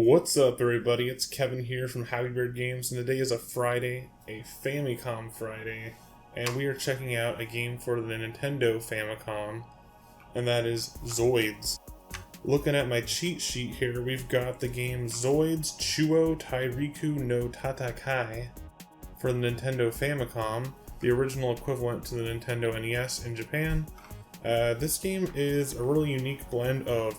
What's up, everybody? It's Kevin here from Happy Bird Games, and today is a Friday, a Famicom Friday, and we are checking out a game for the Nintendo Famicom, and that is ZOIDS. Looking at my cheat sheet here, we've got the game ZOIDS Chuuou Tairiku no Tatakai for the Nintendo Famicom, the original equivalent to the Nintendo NES in Japan. This game is a really unique blend of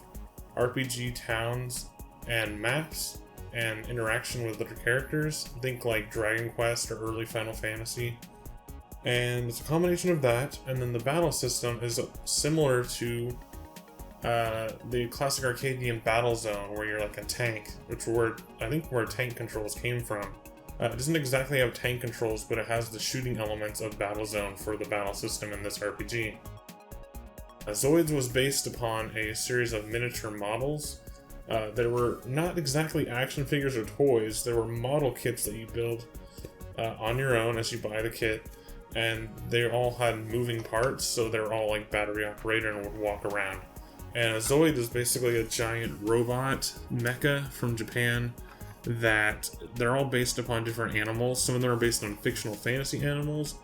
RPG towns and maps and interaction with other characters. Think like Dragon Quest or early Final Fantasy. And it's a combination of that, and then the battle system is similar to the classic arcade game Battlezone, where you're like a tank, which I think where tank controls came from. It doesn't exactly have tank controls, but it has the shooting elements of Battlezone for the battle system in this RPG. ZOIDS was based upon a series of miniature models. There were not exactly action figures or toys, there were model kits that you build on your own as you buy the kit, and they all had moving parts, so they're all like battery operated and would walk around. And a Zoid is basically a giant robot mecha from Japan that they're all based upon different animals. Some of them are based on fictional fantasy animals,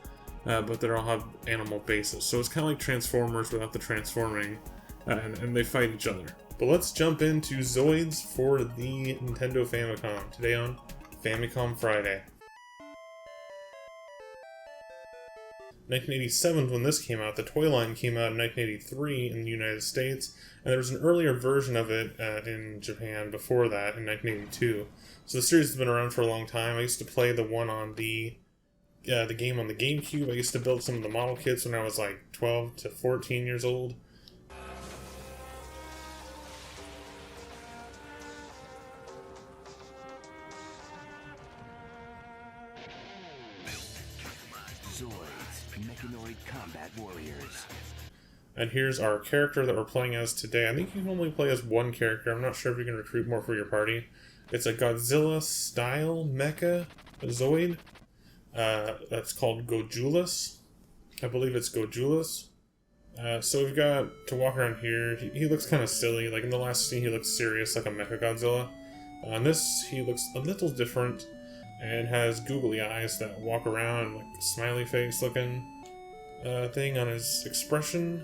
but they all have animal bases. So it's kind of like Transformers without the transforming, and they fight each other. But let's jump into ZOIDS for the Nintendo Famicom, today on Famicom Friday. 1987 when this came out. The toy line came out in 1983 in the United States, and there was an earlier version of it in Japan before that, in 1982. So the series has been around for a long time. I used to play the one on the game on the GameCube. I used to build some of the model kits when I was like 12 to 14 years old. Combat warriors. And here's our character that we're playing as today. I think you can only play as one character. I'm not sure if you can recruit more for your party. It's a Godzilla-style mecha Zoid. That's called Gojulus. I believe it's Gojulus. So we've got to walk around here. He looks kind of silly. Like in the last scene, he looks serious, like a Mecha Godzilla. On this, he looks a little different and has googly eyes that walk around, like a smiley face looking thing on his expression.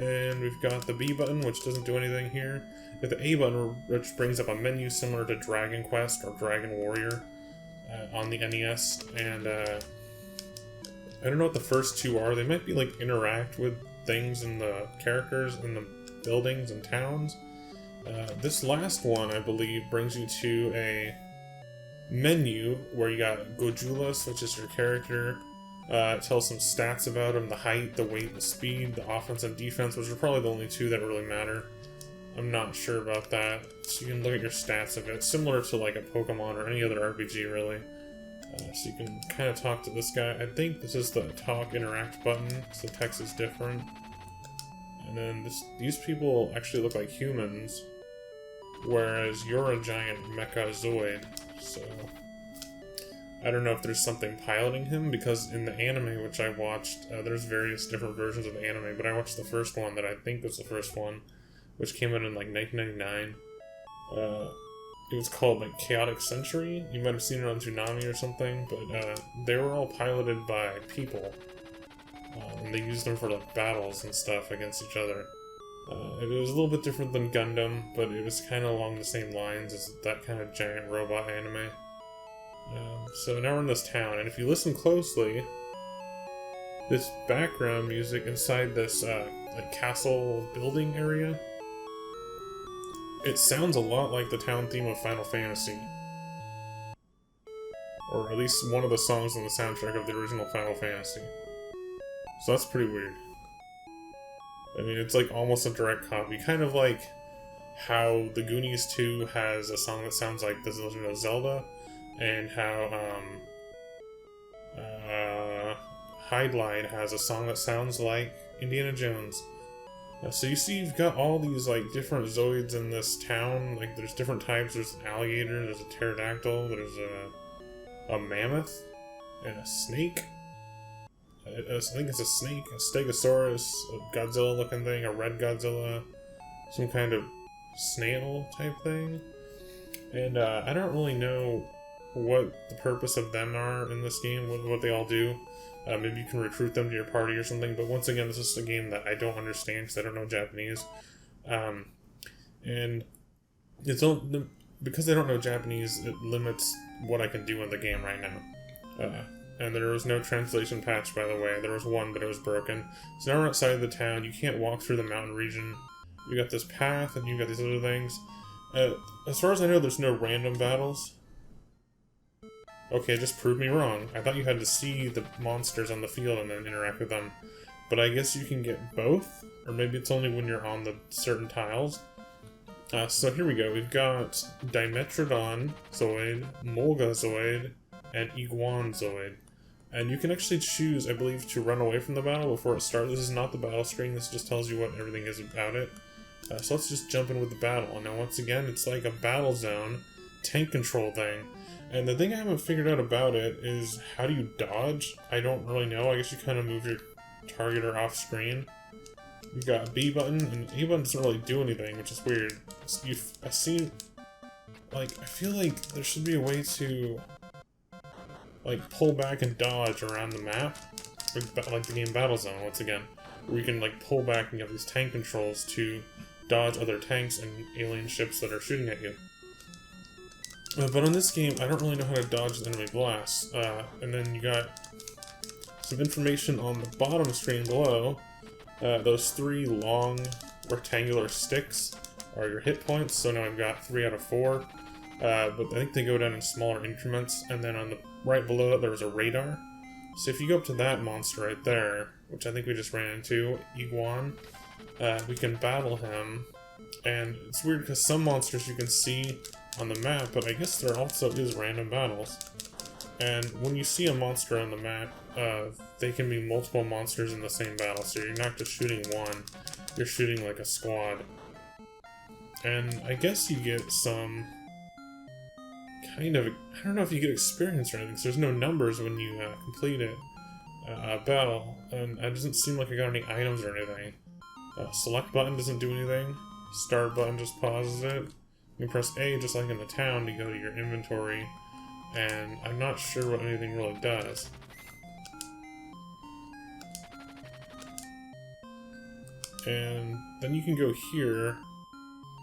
And we've got the B button, which doesn't do anything here. We have the A button, which brings up a menu similar to Dragon Quest or Dragon Warrior on the NES. And I don't know what the first two are. They might be like interact with things in the characters in the buildings and towns. This last one, I believe, brings you to a menu where you got Gojulus, which is your character. It tells some stats about him: the height, the weight, the speed, the offense and defense, which are probably the only two that really matter. I'm not sure about that. So you can look at your stats of it, similar to like a Pokemon or any other RPG, really. So you can kind of talk to this guy. I think this is the talk interact button, because the text is different. And then these people actually look like humans, whereas you're a giant mecha Zoid. So I don't know if there's something piloting him, because in the anime which I watched, there's various different versions of the anime, but I watched the first one that I think was the first one, which came out in like 1999. It was called like Chaotic Century. You might have seen it on Toonami or something, but they were all piloted by people, and they used them for like battles and stuff against each other. It was a little bit different than Gundam, but it was kind of along the same lines as that kind of giant robot anime. So now we're in this town, and if you listen closely, this background music inside this like castle building area, it sounds a lot like the town theme of Final Fantasy. Or at least one of the songs on the soundtrack of the original Final Fantasy. So that's pretty weird. I mean, it's like almost a direct copy, kind of like how the Goonies 2 has a song that sounds like The Legend of Zelda, and how Hydlide has a song that sounds like Indiana Jones. So you see you've got all these like different Zoids in this town. Like there's different types. There's an alligator, there's a pterodactyl, there's a mammoth, and a snake. I think it's a snake, a stegosaurus, a Godzilla looking thing, a red Godzilla, some kind of snail type thing. And I don't really know what the purpose of them are in this game, what they all do. Maybe you can recruit them to your party or something, but once again, this is a game that I don't understand because I don't know Japanese. And it's all, because I don't know Japanese, it limits what I can do in the game right now. And there was no translation patch, by the way. There was one, but it was broken. So now we're outside of the town. You can't walk through the mountain region. You got this path, and you got these other things. As far as I know, there's no random battles. Okay, just prove me wrong. I thought you had to see the monsters on the field and then interact with them. But I guess you can get both? Or maybe it's only when you're on the certain tiles. So here we go. We've got Dimetrodon Zoid, Molga Zoid, and Iguan Zoid. And you can actually choose, I believe, to run away from the battle before it starts. This is not the battle screen, this just tells you what everything is about it. So let's just jump in with the battle. Now once again, it's like a Battlezone tank control thing. And the thing I haven't figured out about it is, how do you dodge? I don't really know. I guess you kind of move your targeter off screen. You've got B button, and A button doesn't really do anything, which is weird. I feel like there should be a way to like pull back and dodge around the map, like the game Battlezone once again, where you can like pull back and get these tank controls to dodge other tanks and alien ships that are shooting at you. But on this game, I don't really know how to dodge the enemy blasts. And then you got some information on the bottom screen below. Those 3 long rectangular sticks are your hit points, so now I've got 3 out of 4. But I think they go down in smaller increments, and then on the right below that there's a radar. So if you go up to that monster right there, which I think we just ran into, Iguan, we can battle him. And it's weird because some monsters you can see on the map, but I guess there also is random battles. And when you see a monster on the map, they can be multiple monsters in the same battle, so you're not just shooting one, you're shooting like a squad. And I guess you get some kind of, I don't know if you get experience or anything, because there's no numbers when you complete a battle, and it doesn't seem like I got any items or anything. Select button doesn't do anything, start button just pauses it. You press A just like in the town to go to your inventory, and I'm not sure what anything really does. And then you can go here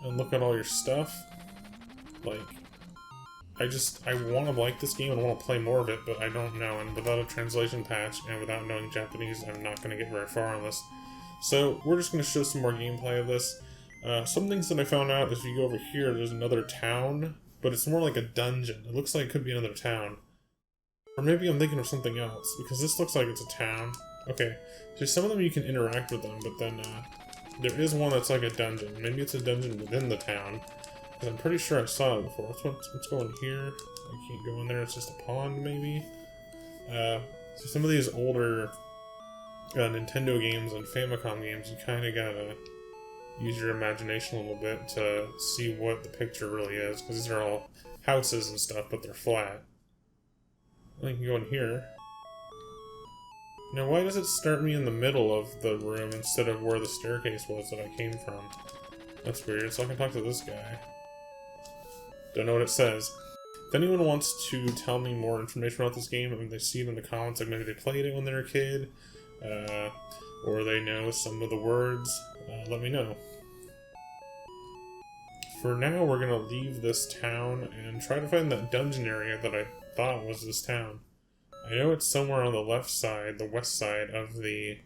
and look at all your stuff. Like, I want to like this game and want to play more of it, but I don't know, and without a translation patch and without knowing Japanese, I'm not going to get very far on this. So we're just going to show some more gameplay of this. Some things that I found out is if you go over here, there's another town, but it's more like a dungeon. It looks like it could be another town. Or maybe I'm thinking of something else, because this looks like it's a town. Okay, so some of them you can interact with them, but then there is one that's like a dungeon. Maybe it's a dungeon within the town, because I'm pretty sure I saw it before. Let's go in here. I can't go in there, it's just a pond maybe. So some of these older Nintendo games and Famicom games, you kind of gotta use your imagination a little bit to see what the picture really is, because these are all houses and stuff, but they're flat. I can go in here. Now, why does it start me in the middle of the room instead of where the staircase was that I came from? That's weird, so I can talk to this guy. Don't know what it says. If anyone wants to tell me more information about this game, and they see it in the comments, like maybe they played it when they were a kid, or they know some of the words, let me know. For now, we're going to leave this town and try to find that dungeon area that I thought was this town. I know it's somewhere on the left side, the west side of the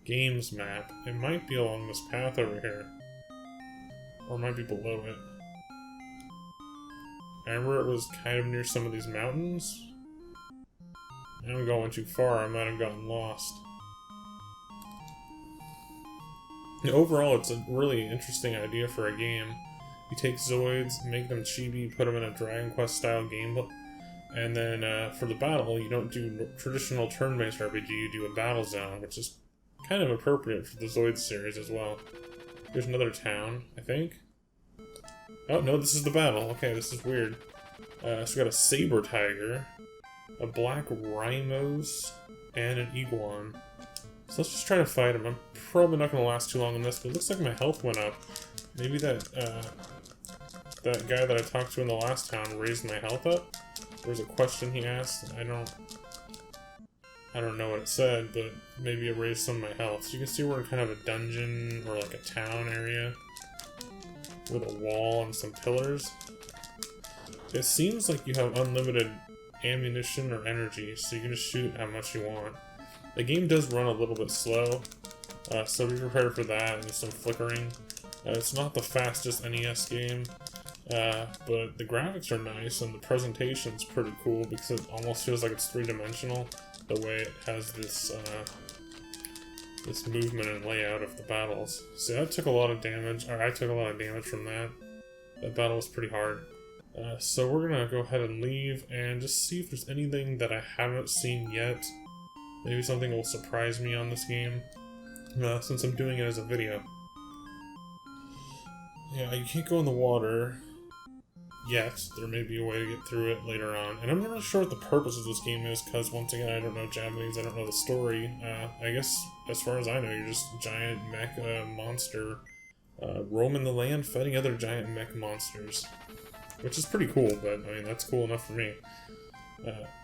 games map. It might be along this path over here. Or it might be below it. I remember it was kind of near some of these mountains. I'm going too far, I might have gotten lost. Overall, it's a really interesting idea for a game. You take Zoids, make them chibi, put them in a Dragon Quest style game, and then for the battle, you don't do traditional turn-based RPG, you do a Battlezone, which is kind of appropriate for the Zoids series as well. Here's another town, I think. Oh, no, this is the battle. Okay, this is weird. So we got a saber tiger, a black rhinos, and an iguan. So let's just try to fight him. I'm probably not going to last too long on this, but it looks like my health went up. Maybe that that guy that I talked to in the last town raised my health up. There was a question he asked. I don't know what it said, but maybe it raised some of my health. So you can see we're in kind of a dungeon or like a town area with a wall and some pillars. It seems like you have unlimited ammunition or energy, so you can just shoot how much you want. The game does run a little bit slow, so be prepared for that and some flickering. It's not the fastest NES game, but the graphics are nice and the presentation's pretty cool because it almost feels like it's three-dimensional, the way it has this this movement and layout of the battles. So that took a lot of damage, or I took a lot of damage from that. That battle was pretty hard. So we're gonna go ahead and leave and just see if there's anything that I haven't seen yet. Maybe something will surprise me on this game, since I'm doing it as a video. Yeah, you can't go in the water yet. There may be a way to get through it later on. And I'm not really sure what the purpose of this game is, because once again, I don't know Japanese, I don't know the story. I guess, as far as I know, you're just a giant mech monster roaming the land, fighting other giant mech monsters. Which is pretty cool, but I mean, that's cool enough for me.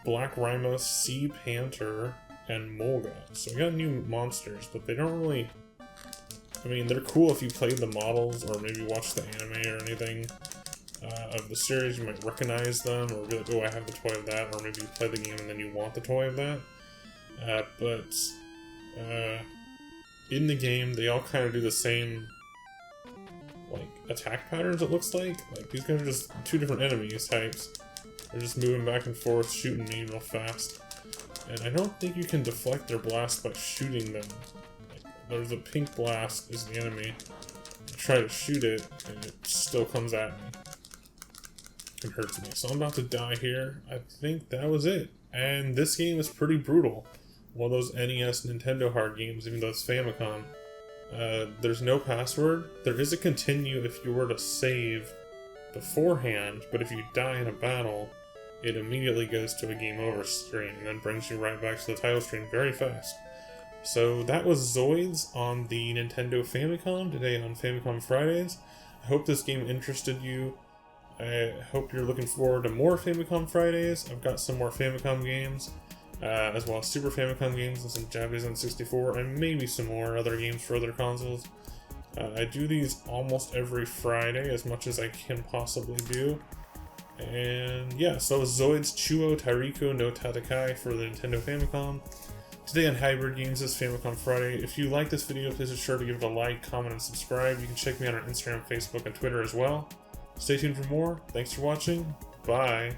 Black Rhino, Sea Panther, and Molga. So we got new monsters, but they don't really... I mean, they're cool if you played the models, or maybe watch the anime or anything of the series. You might recognize them, or be like, oh, I have the toy of that, or maybe you play the game and then you want the toy of that. But in the game, they all kind of do the same like attack patterns, it looks like. Like, these guys are just two different enemies types. They're just moving back and forth, shooting me real fast. And I don't think you can deflect their blast by shooting them. Like, there's a pink blast is the enemy. I try to shoot it, and it still comes at me. It hurts me. So I'm about to die here. I think that was it. And this game is pretty brutal. One of those NES Nintendo hard games, even though it's Famicom. There's no password. There is a continue if you were to save beforehand, but if you die in a battle, it immediately goes to a game over screen and then brings you right back to the title screen very fast. So that was ZOIDS on the Nintendo Famicom today on Famicom Fridays. I hope this game interested you. I hope you're looking forward to more Famicom Fridays. I've got some more Famicom games. As well as Super Famicom games and some Japanese N64, and maybe some more other games for other consoles. I do these almost every Friday, as much as I can possibly do. And yeah, so ZOIDS Chuuou Tairiku no Tatakai for the Nintendo Famicom. Today on Hybrid Games is Famicom Friday. If you like this video, please be sure to give it a like, comment, and subscribe. You can check me out on Instagram, Facebook, and Twitter as well. Stay tuned for more. Thanks for watching. Bye.